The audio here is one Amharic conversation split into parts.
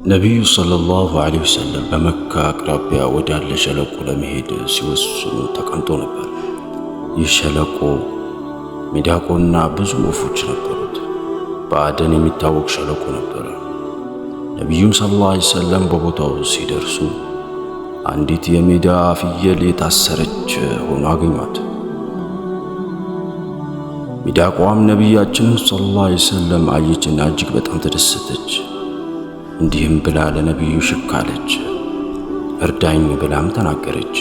ነቢዩ ሰለላሁ ዐለይሂ ወሰለም በመካ አቅራቢያ ወዳለ ሸለቆ ለመሄድ ሲወስኑ ተቀምጦ ነበር። ይህ ሸለቆ ሚዳቆና ብዙ ወፎች ነበሩት። በአደን የሚታወቅ ሸለቆ ነበረ። ነቢዩም ሰለላሁ ዐለይሂ ወሰለም በቦታው ሲደርሱ አንዲት የሜዳ ፍየል የታሰረች ሆኖ አገኟት። ሚዳቋም ነቢያችንን ሰለላሁ ዐለይሂ ወሰለም አየችና እጅግ በጣም ተደሰተች። እንዲህም ብላ ለነቢዩ ሽክ አለች፣ እርዳኝ ብላም ተናገረች።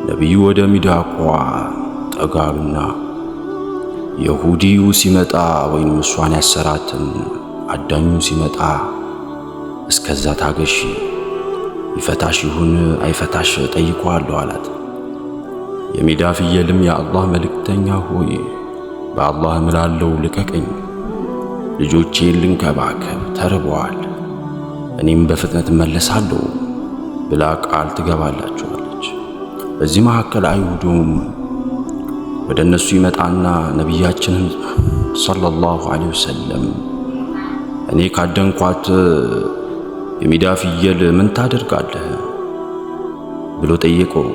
ነቢዩ ወደ ሚዳቋ ጠጋሉና የሁዲው ሲመጣ ወይም እሷን ያሰራትን አዳኙ ሲመጣ እስከዛ ታገሺ፣ ይፈታሽ ይሁን አይፈታሽ ጠይቀዋለሁ አላት። የሜዳ ፍየልም የአላህ መልእክተኛ ሆይ በአላህ እምላለሁ ልቀቀኝ፣ ልጆቼን ልንከባከብ ተርበዋል፣ እኔም በፍጥነት መለሳለሁ ብላ ቃል ትገባላችኋለች። በዚህ መካከል አይሁዱም ወደ እነሱ ይመጣና ነቢያችንን ሰለላሁ ዐለይሂ ወሰለም እኔ ካደንኳት የሜዳ ፍየል ምን ታደርጋለህ ብሎ ጠየቀው።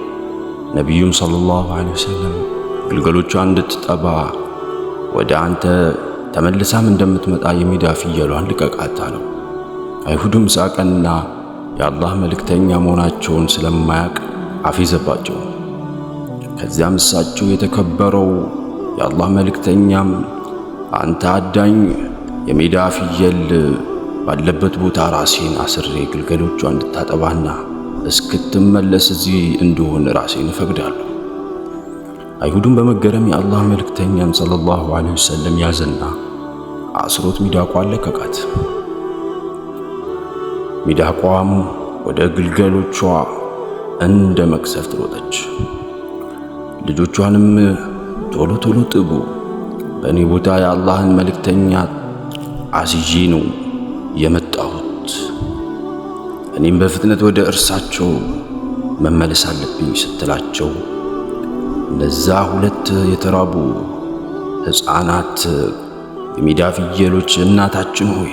ነቢዩም ሰለላሁ ዐለይሂ ወሰለም ግልገሎቿን እንድትጠባ ወደ አንተ ተመልሳም እንደምትመጣ የሜዳ ፍየሏን ልቀቃት አለው። አይሁዱም ሳቀና የአላህ መልእክተኛ መሆናቸውን ስለማያውቅ አፌዘባቸው። ከዚያም እሳቸው የተከበረው የአላህ መልእክተኛም አንተ አዳኝ የሜዳ ፍየል ባለበት ቦታ ራሴን አስሬ ግልገሎቿ እንድታጠባና እስክትመለስ እዚህ እንደሆነ ራሴን እፈቅዳለሁ። አይሁዱም በመገረም የአላህ መልእክተኛን ሰለላሁ ዐለይሂ ወሰለም ያዘና አስሮት ሚዳቋን ለቀቃት። ሚዳቋም ወደ ግልገሎቿ እንደ መቅሰፍት ሮጠች። ልጆቿንም ቶሎ ቶሎ ጥቡ፣ በእኔ ቦታ የአላህን መልእክተኛ አስይዤ ነው የመጣሁት፣ እኔም በፍጥነት ወደ እርሳቸው መመለስ አለብኝ ስትላቸው እነዛ ሁለት የተራቡ ሕፃናት የሜዳ ፍየሎች እናታችን ሆይ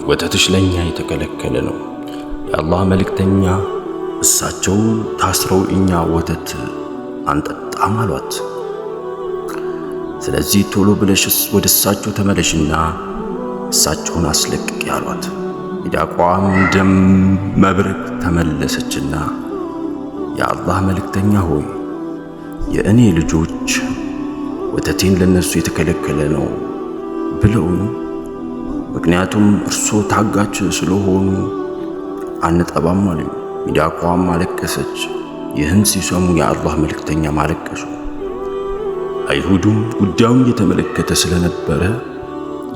ወተትሽ ለኛ የተከለከለ ነው፣ የአላህ መልእክተኛ እሳቸው ታስረው እኛ ወተት አንጠጣም አሏት። ስለዚህ ቶሎ ብለሽ ወደ እሳቸው ተመለሽና እሳቸውን አስለቅቂ አሏት። ሚዳቋም ደም መብረቅ ተመለሰችና የአላህ መልእክተኛ ሆይ የእኔ ልጆች ወተቴን ለነሱ የተከለከለ ነው ብለውኝ፣ ምክንያቱም እርሶ ታጋች ስለሆኑ አንጠባም አሉኝ። ሚዳቋም አለቀሰች። ይህን ሲሰሙ የአላህ መልእክተኛ ማለቀሱ። አይሁዱም ጉዳዩን እየተመለከተ ስለነበረ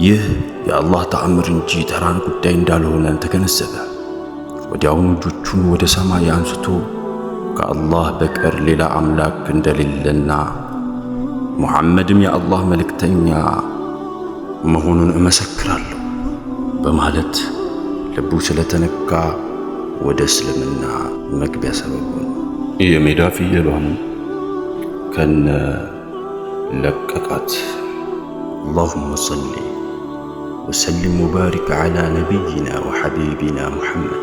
ይህ የአላህ ተአምር እንጂ ተራን ጉዳይ እንዳልሆነ ተገነዘበ። ወዲያውኑ እጆቹን ወደ ሰማይ አንስቶ ከአላህ በቀር ሌላ አምላክ እንደሌለና ሙሐመድም የአላህ መልእክተኛ መሆኑን እመሰክራለሁ በማለት ልቡ ስለተነካ ወደ እስልምና መግቢያ ሰበብ ሆነ። የሜዳ ፍየሏን ከነ ለቀቃት። አላሁመ ሰሊ ወሰሊም ወባሪክ ዐላ ነቢይና ወሐቢቢና ሙሐመድ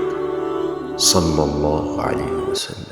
ሰለላሁ ዐለይሂ ወሰለም።